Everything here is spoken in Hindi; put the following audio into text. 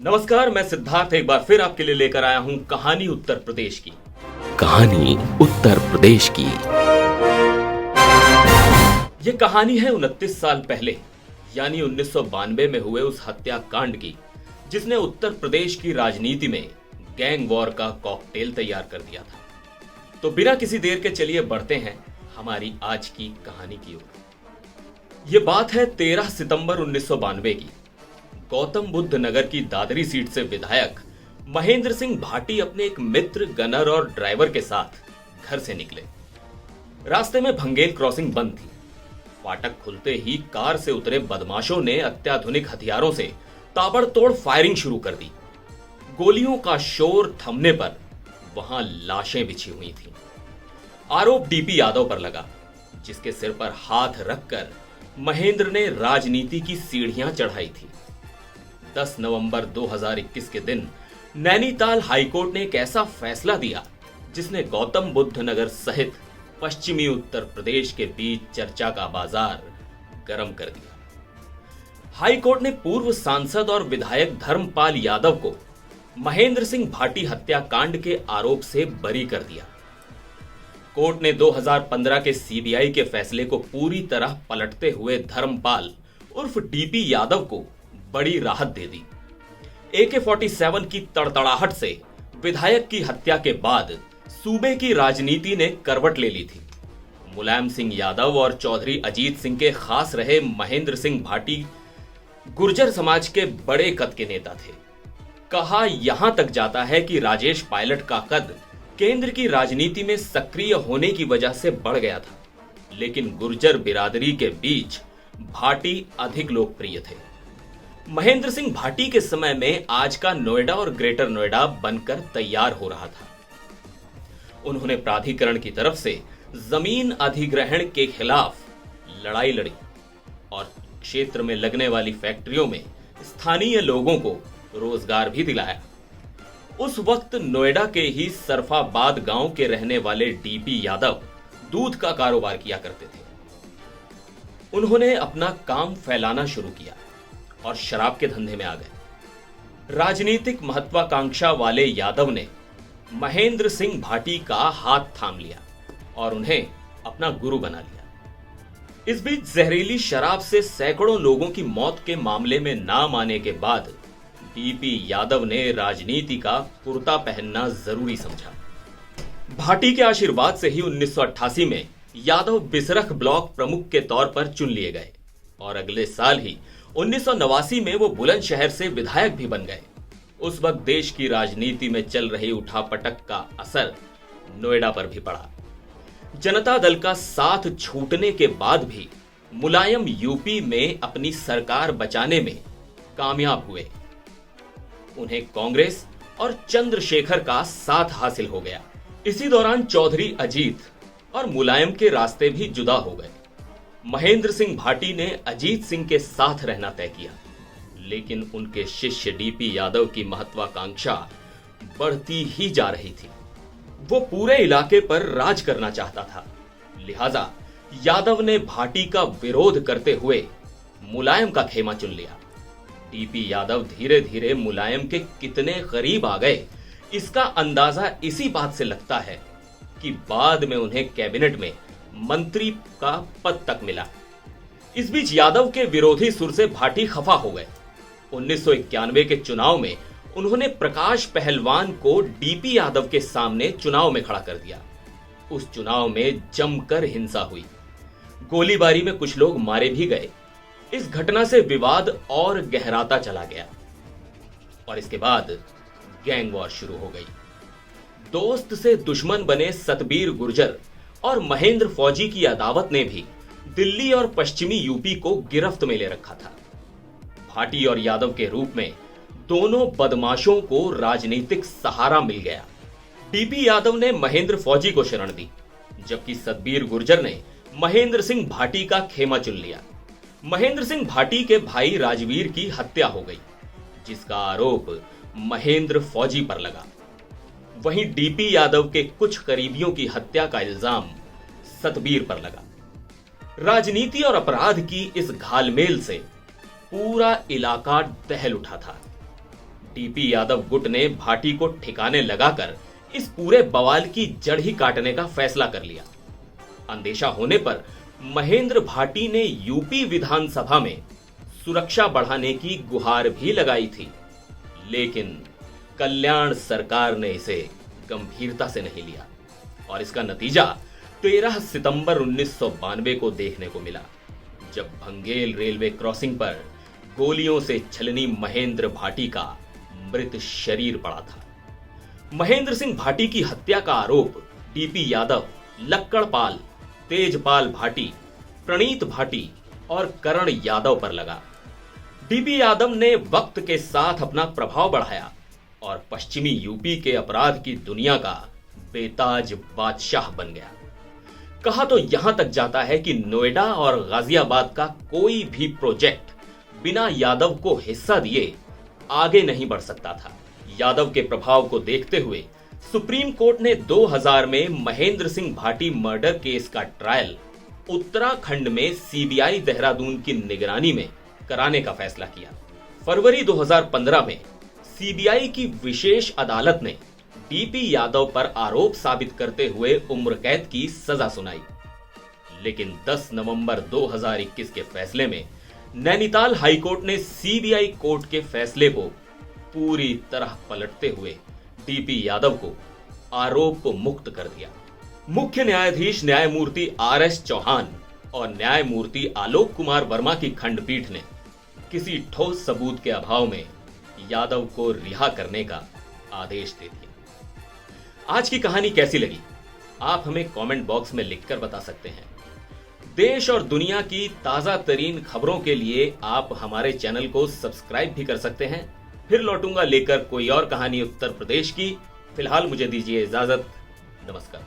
नमस्कार, मैं सिद्धार्थ एक बार फिर आपके लिए लेकर आया हूं कहानी उत्तर प्रदेश की। कहानी उत्तर प्रदेश की। यह कहानी है 29 साल पहले यानी 1992 में हुए उस हत्याकांड की जिसने उत्तर प्रदेश की राजनीति में गैंग वॉर का कॉकटेल तैयार कर दिया था। तो बिना किसी देर के चलिए बढ़ते हैं हमारी आज की कहानी की ओर। यह बात है 13 सितंबर 1992 की। गौतम बुद्ध नगर की दादरी सीट से विधायक महेंद्र सिंह भाटी अपने एक मित्र, गनर और ड्राइवर के साथ घर से निकले। रास्ते में भंगेल क्रॉसिंग बंद थी। फाटक खुलते ही कार से उतरे बदमाशों ने अत्याधुनिक हथियारों से ताबड़तोड़ फायरिंग शुरू कर दी। गोलियों का शोर थमने पर वहां लाशें बिछी हुई थीं। आरोप डीपी यादव पर लगा, जिसके सिर पर हाथ रखकर महेंद्र ने राजनीति की सीढ़ियां चढ़ाई थी। 10 नवंबर 2021 के दिन नैनीताल हाईकोर्ट ने एक ऐसा फैसला दिया जिसने गौतम बुद्ध नगर सहित पश्चिमी उत्तर प्रदेश के बीच चर्चा का बाजार गर्म कर दिया। हाईकोर्ट ने पूर्व सांसद और विधायक धर्मपाल यादव को महेंद्र सिंह भाटी हत्याकांड के आरोप से बरी कर दिया। कोर्ट ने 2015 के सीबीआई के फैसले को पूरी तरह पलटते हुए धर्मपाल उर्फ डीपी यादव को बड़ी राहत दे दी। AK-47 की तड़तड़ाहट से विधायक की हत्या के बाद सूबे की राजनीति ने करवट ले ली थी। मुलायम सिंह यादव और चौधरी अजीत सिंह के खास रहे महेंद्र सिंह भाटी गुर्जर समाज के बड़े कद के नेता थे। कहा यहां तक जाता है कि राजेश पायलट का कद केंद्र की राजनीति में सक्रिय होने की वजह से बढ़ गया था, लेकिन गुर्जर बिरादरी के बीच भाटी अधिक लोकप्रिय थे। महेंद्र सिंह भाटी के समय में आज का नोएडा और ग्रेटर नोएडा बनकर तैयार हो रहा था। उन्होंने प्राधिकरण की तरफ से जमीन अधिग्रहण के खिलाफ लड़ाई लड़ी और क्षेत्र में लगने वाली फैक्ट्रियों में स्थानीय लोगों को रोजगार भी दिलाया। उस वक्त नोएडा के ही सरफाबाद गांव के रहने वाले डीपी यादव दूध का कारोबार किया करते थे। उन्होंने अपना काम फैलाना शुरू किया और शराब के धंधे में आ गए। राजनीतिक महत्वाकांक्षा वाले यादव ने महेंद्र सिंह भाटी का हाथ थाम लिया और उन्हें अपना गुरु बना लिया। इस बीच जहरीली शराब से सैकड़ों लोगों की मौत के मामले में नाम आने के बाद डीपी यादव ने राजनीति का कुर्ता पहनना जरूरी समझा। भाटी के आशीर्वाद से ही 1988 में यादव बिसरख ब्लॉक प्रमुख के तौर पर चुन लिए गए और अगले साल ही 1989 में वो बुलंदशहर से विधायक भी बन गए। उस वक्त देश की राजनीति में चल रही उठापटक का असर नोएडा पर भी पड़ा। जनता दल का साथ छूटने के बाद भी मुलायम यूपी में अपनी सरकार बचाने में कामयाब हुए। उन्हें कांग्रेस और चंद्रशेखर का साथ हासिल हो गया। इसी दौरान चौधरी अजीत और मुलायम के रास्ते भी जुदा हो गए। महेंद्र सिंह भाटी ने अजीत सिंह के साथ रहना तय किया, लेकिन उनके शिष्य डीपी यादव की महत्वाकांक्षा बढ़ती ही जा रही थी। वो पूरे इलाके पर राज करना चाहता था, लिहाजा यादव ने भाटी का विरोध करते हुए मुलायम का खेमा चुन लिया। डीपी यादव धीरे धीरे मुलायम के कितने करीब आ गए, इसका अंदाजा इसी बात से लगता है कि बाद में उन्हें कैबिनेट में मंत्री का पद तक मिला। इस बीच यादव के विरोधी सुर से भाटी खफा हो गए। 1991 के चुनाव में उन्होंने प्रकाश पहलवान को डीपी यादव के सामने चुनाव में खड़ा कर दिया। उस चुनाव में जमकर हिंसा हुई। गोलीबारी में कुछ लोग मारे भी गए। इस घटना से विवाद और गहराता चला गया और इसके बाद गैंग वॉर शुरू हो गई। दोस्त से दुश्मन बने सतबीर गुर्जर और महेंद्र फौजी की अदावत ने भी दिल्ली और पश्चिमी यूपी को गिरफ्त में ले रखा था। भाटी और यादव के रूप में दोनों बदमाशों को राजनीतिक सहारा मिल गया। डीपी यादव ने महेंद्र फौजी को शरण दी, जबकि सतबीर गुर्जर ने महेंद्र सिंह भाटी का खेमा चुन लिया। महेंद्र सिंह भाटी के भाई राजवीर की हत्या हो गई, जिसका आरोप महेंद्र फौजी पर लगा। वहीं डीपी यादव के कुछ करीबियों की हत्या का इल्जाम सतबीर पर लगा। राजनीति और अपराध की इस घालमेल से पूरा इलाका दहल उठा था। टीपी यादव गुट ने भाटी को ठिकाने लगाकर इस पूरे बवाल की जड़ ही काटने का फैसला कर लिया। अंदेशा होने पर महेंद्र भाटी ने यूपी विधानसभा में सुरक्षा बढ़ाने की गुहार भी लगाई थी, लेकिन कल्याण सरकार ने इसे गंभीरता से नहीं लिया और इसका नतीजा 13 सितंबर 1992 को देखने को मिला, जब भंगेल रेलवे क्रॉसिंग पर गोलियों से छलनी महेंद्र भाटी का मृत शरीर पड़ा था। महेंद्र सिंह भाटी की हत्या का आरोप टीपी यादव, लक्कड़पाल, तेजपाल भाटी, प्रणीत भाटी और करण यादव पर लगा। टीपी यादव ने वक्त के साथ अपना प्रभाव बढ़ाया और पश्चिमी यूपी के अपराध की दुनिया का बेताज बादशाह बन गया। कहा तो यहां तक जाता है कि नोएडा और गाजियाबाद का कोई भी प्रोजेक्ट बिना यादव को हिस्सा दिए आगे नहीं बढ़ सकता था। यादव के प्रभाव को देखते हुए सुप्रीम कोर्ट ने 2000 में महेंद्र सिंह भाटी मर्डर केस का ट्रायल उत्तराखंड में सीबीआई देहरादून की निगरानी में कराने का फैसला किया। फरवरी 2015 में सीबीआई की विशेष अदालत ने टीपी यादव पर आरोप साबित करते हुए उम्र कैद की सजा सुनाई, लेकिन 10 नवंबर 2021 के फैसले में नैनीताल हाईकोर्ट ने सीबीआई कोर्ट के फैसले को पूरी तरह पलटते हुए टीपी यादव को आरोप मुक्त कर दिया। मुख्य न्यायाधीश न्यायमूर्ति आर.एस. चौहान और न्यायमूर्ति आलोक कुमार वर्मा की खंडपीठ ने किसी ठोस सबूत के अभाव में यादव को रिहा करने का आदेश दे दिया। आज की कहानी कैसी लगी आप हमें कमेंट बॉक्स में लिखकर बता सकते हैं। देश और दुनिया की ताजा तरीन खबरों के लिए आप हमारे चैनल को सब्सक्राइब भी कर सकते हैं। फिर लौटूंगा लेकर कोई और कहानी उत्तर प्रदेश की। फिलहाल मुझे दीजिए इजाजत। नमस्कार।